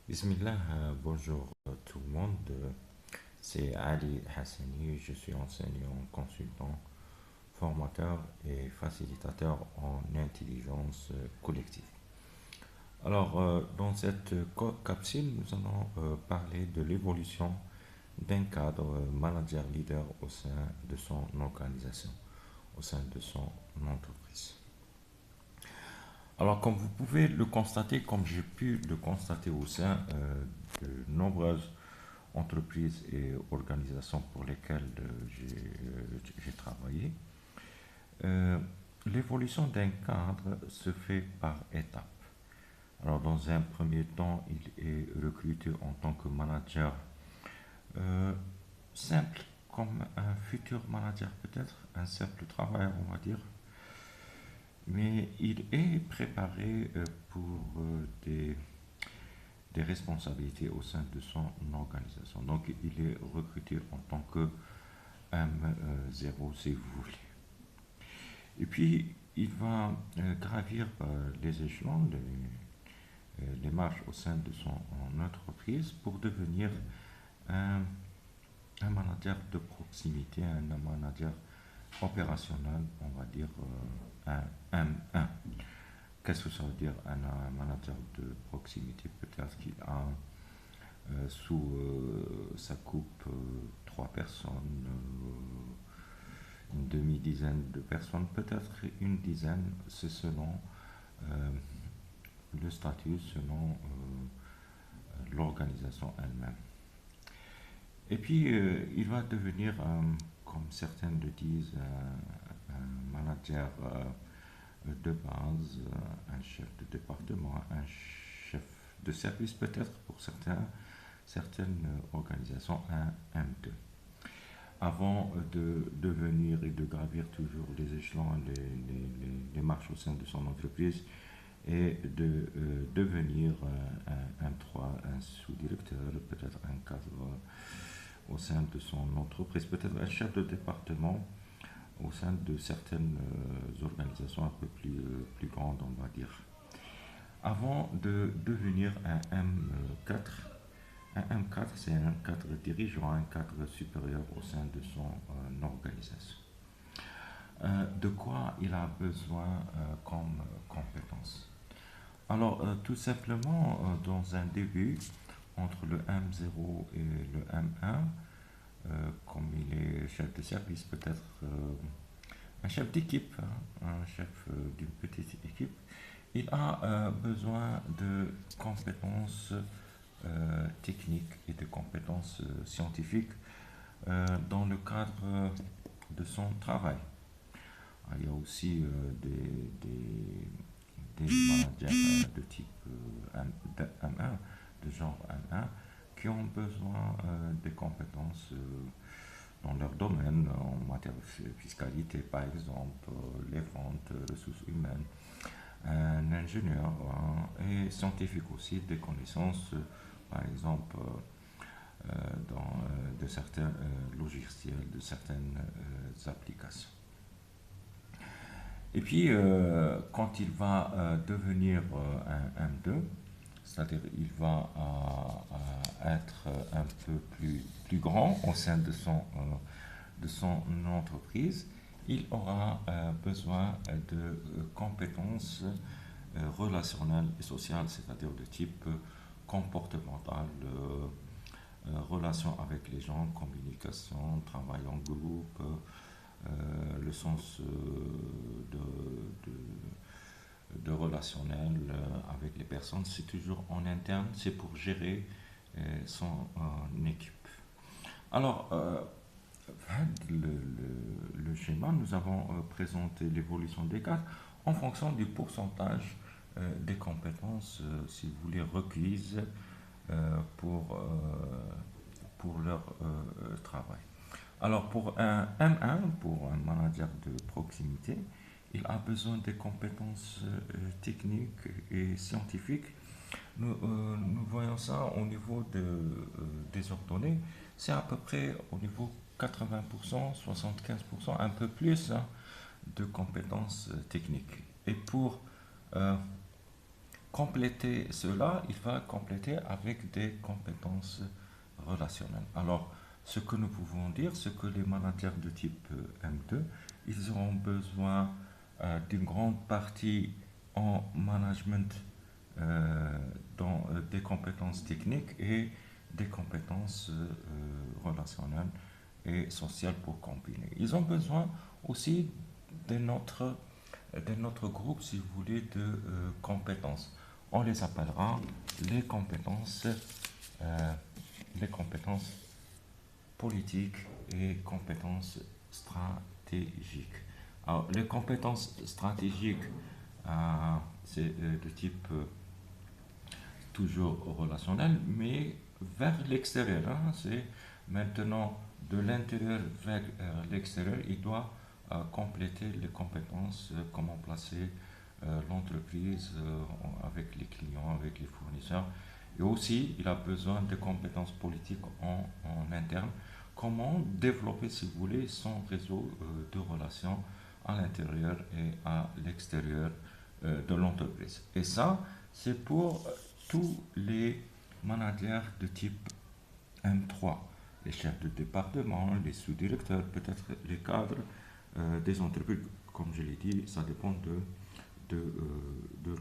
Bismillah, bonjour tout le monde. C'est Ali Hassani, je suis enseignant, consultant, formateur et facilitateur en intelligence collective. Dans cette capsule, nous allons parler de l'évolution d'un cadre manager-leader au sein de son organisation, au sein de son entreprise. Alors, comme vous pouvez le constater, comme j'ai pu le constater au sein de nombreuses entreprises et organisations pour lesquelles j'ai travaillé, euh, l'évolution d'un cadre se fait par étapes. Alors, dans un premier temps, il est recruté en tant que manager euh, simple, comme un futur manager peut-être, un simple travailleur, on va dire, mais il est préparé pour des responsabilités au sein de son organisation. Donc, il est recruté en tant que M0, si vous voulez. Et puis, il va gravir les échelons, les marches au sein de son entreprise pour devenir un, un manager de proximité, un manager opérationnel, on va dire un M1. Qu'est-ce que ça veut dire un manager de proximité? Peut-être qu'il a sous sa coupe trois personnes, une demi-dizaine de personnes, peut-être une dizaine, c'est selon euh, le statut, selon l'organisation elle-même. Et puis, il va devenir, comme certains le disent, un manager de base, un chef de département, un chef de service peut-être pour certaines organisations, un M2. Avant de devenir et de gravir toujours les échelons, les marches au sein de son entreprise et de devenir un 3, un sous-directeur, peut-être un cadre au sein de son entreprise, peut-être un chef de département au sein de certaines organisations un peu plus grandes, on va dire. Avant de devenir un M4, un M4, c'est un cadre dirigeant, un cadre supérieur au sein de son organisation. De quoi il a besoin comme compétence? Alors, tout simplement, dans un début, entre le M0 et le M1, comme il est chef de service, peut-être un chef d'équipe, hein, un chef d'une petite équipe, il a besoin de compétences techniques et de compétences scientifiques dans le cadre de son travail. Il y a aussi des managers de type M1, de genre M1, qui ont besoin des compétences dans leur domaine, en matière de fiscalité par exemple, les ventes, ressources humaines, un ingénieur et scientifique aussi, des connaissances, par exemple, de certains logiciels, de certaines applications. Et puis, quand il va devenir un M2, c'est-à-dire il va être un peu plus grand au sein de son entreprise, il aura besoin de compétences relationnelles et sociales, c'est-à-dire de type comportemental, relation avec les gens, communication, travail en groupe, le sens de relationnel avec les personnes, c'est toujours en interne, c'est pour gérer son équipe. Alors, le schéma, nous avons présenté l'évolution des cadres en fonction du pourcentage des compétences, si vous voulez, requises pour leur travail. Alors, pour un M1, pour un manager de proximité, il a besoin des compétences techniques et scientifiques. Nous voyons ça au niveau des ordonnées. C'est à peu près au niveau 80%, 75%, un peu plus hein, de compétences techniques. Et pour euh, compléter cela, il va compléter avec des compétences relationnelles. Alors, ce que nous pouvons dire, c'est que les managers de type M2, ils auront besoin d'une grande partie en management dans des compétences techniques et des compétences relationnelles et sociales pour combiner. Ils ont besoin aussi de notre groupe, si vous voulez, de compétences. On les appellera les compétences, euh, les compétences politiques et compétences stratégiques. Alors, les compétences stratégiques, c'est de type toujours relationnel, mais vers l'extérieur, hein. C'est maintenant de l'intérieur vers l'extérieur, il doit compléter les compétences, comment placer l'entreprise avec les clients, avec les fournisseurs. Et aussi, il a besoin de compétences politiques en interne. Comment développer, si vous voulez, son réseau de relations à l'intérieur et à l'extérieur de l'entreprise. Et ça, c'est pour tous les managers de type M3, les chefs de département, les sous-directeurs, peut-être les cadres des entreprises. Comme je l'ai dit, ça dépend de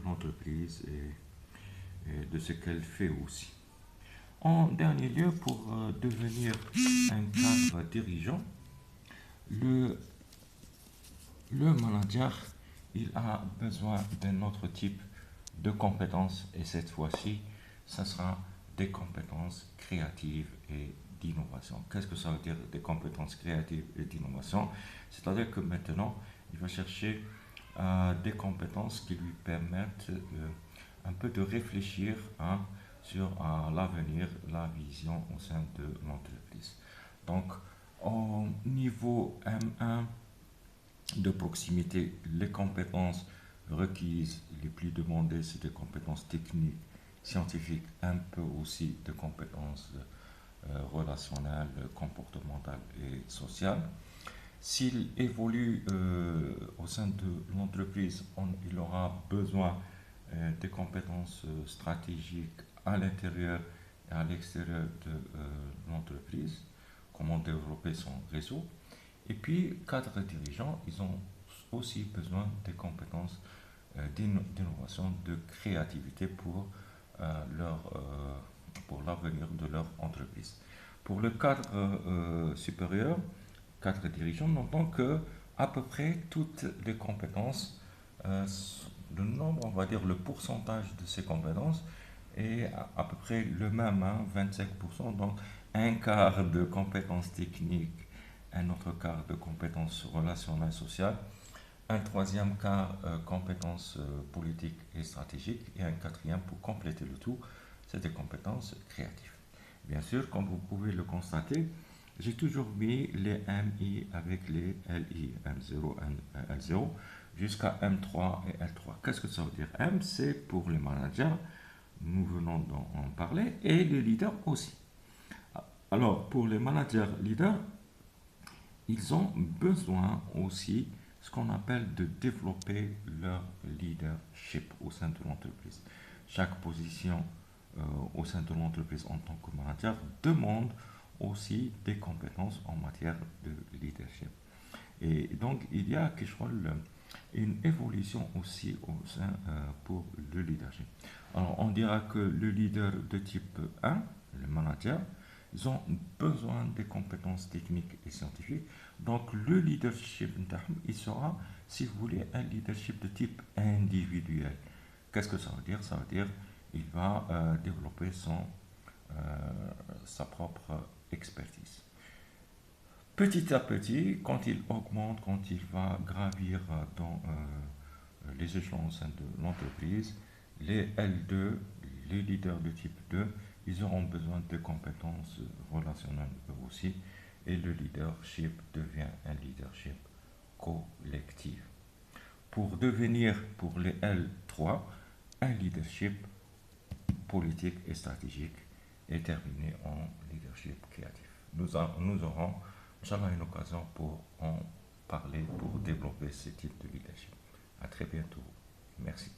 l'entreprise et de ce qu'elle fait aussi. En dernier lieu, pour devenir un cadre dirigeant, le, le manager, il a besoin d'un autre type de compétences et cette fois-ci, ça sera des compétences créatives et d'innovation. Qu'est-ce que ça veut dire des compétences créatives et d'innovation? C'est-à-dire que maintenant, il va chercher des compétences qui lui permettent un peu de réfléchir sur l'avenir, la vision au sein de l'entreprise. Donc, au niveau M1 de proximité, les compétences requises, les plus demandées, c'est des compétences techniques, scientifiques, un peu aussi de compétences relationnelles, comportementales et sociales. S'il évolue au sein de l'entreprise, il aura besoin des compétences stratégiques à l'intérieur et à l'extérieur de l'entreprise, comment développer son réseau. Et puis, cadres dirigeants, ils ont aussi besoin des compétences d'innovation, de créativité pour l'avenir de leur entreprise. Pour le cadre supérieur, cadre dirigeant, on entend que à peu près toutes les compétences, euh, le nombre, on va dire le pourcentage de ces compétences est à peu près le même, hein, 25%, donc un quart de compétences techniques, un autre quart de compétences relationnelles sociales, un troisième quart compétences politiques et stratégiques et un quatrième pour compléter le tout, c'est des compétences créatives. Bien sûr, comme vous pouvez le constater, j'ai toujours mis les MI avec les LI, M0, L0, jusqu'à M3 et L3. Qu'est-ce que ça veut dire? M, c'est pour les managers, nous venons d'en parler, et les leaders aussi. Alors, pour les managers leaders, ils ont besoin aussi ce qu'on appelle de développer leur leadership au sein de l'entreprise. Chaque position au sein de l'entreprise en tant que manager demande aussi des compétences en matière de leadership. Et donc, il y a une évolution aussi au sein pour le leadership. Alors, on dira que le leader de type 1, le manager, ils ont besoin des compétences techniques et scientifiques. Donc, le leadership, il sera, si vous voulez, un leadership de type individuel. Qu'est-ce que ça veut dire? Ça veut dire qu'il va développer sa propre expertise. Petit à petit, quand il augmente, quand il va gravir dans les échelons au sein de l'entreprise, les L2, les leaders de type 2, ils auront besoin de compétences relationnelles eux aussi, et le leadership devient un leadership collectif. Pour devenir, pour les L3, un leadership politique et stratégique est terminé en leadership créatif. Nous aurons, Inch'Allah, une occasion pour en parler, pour développer ce type de leadership. À très bientôt. Merci.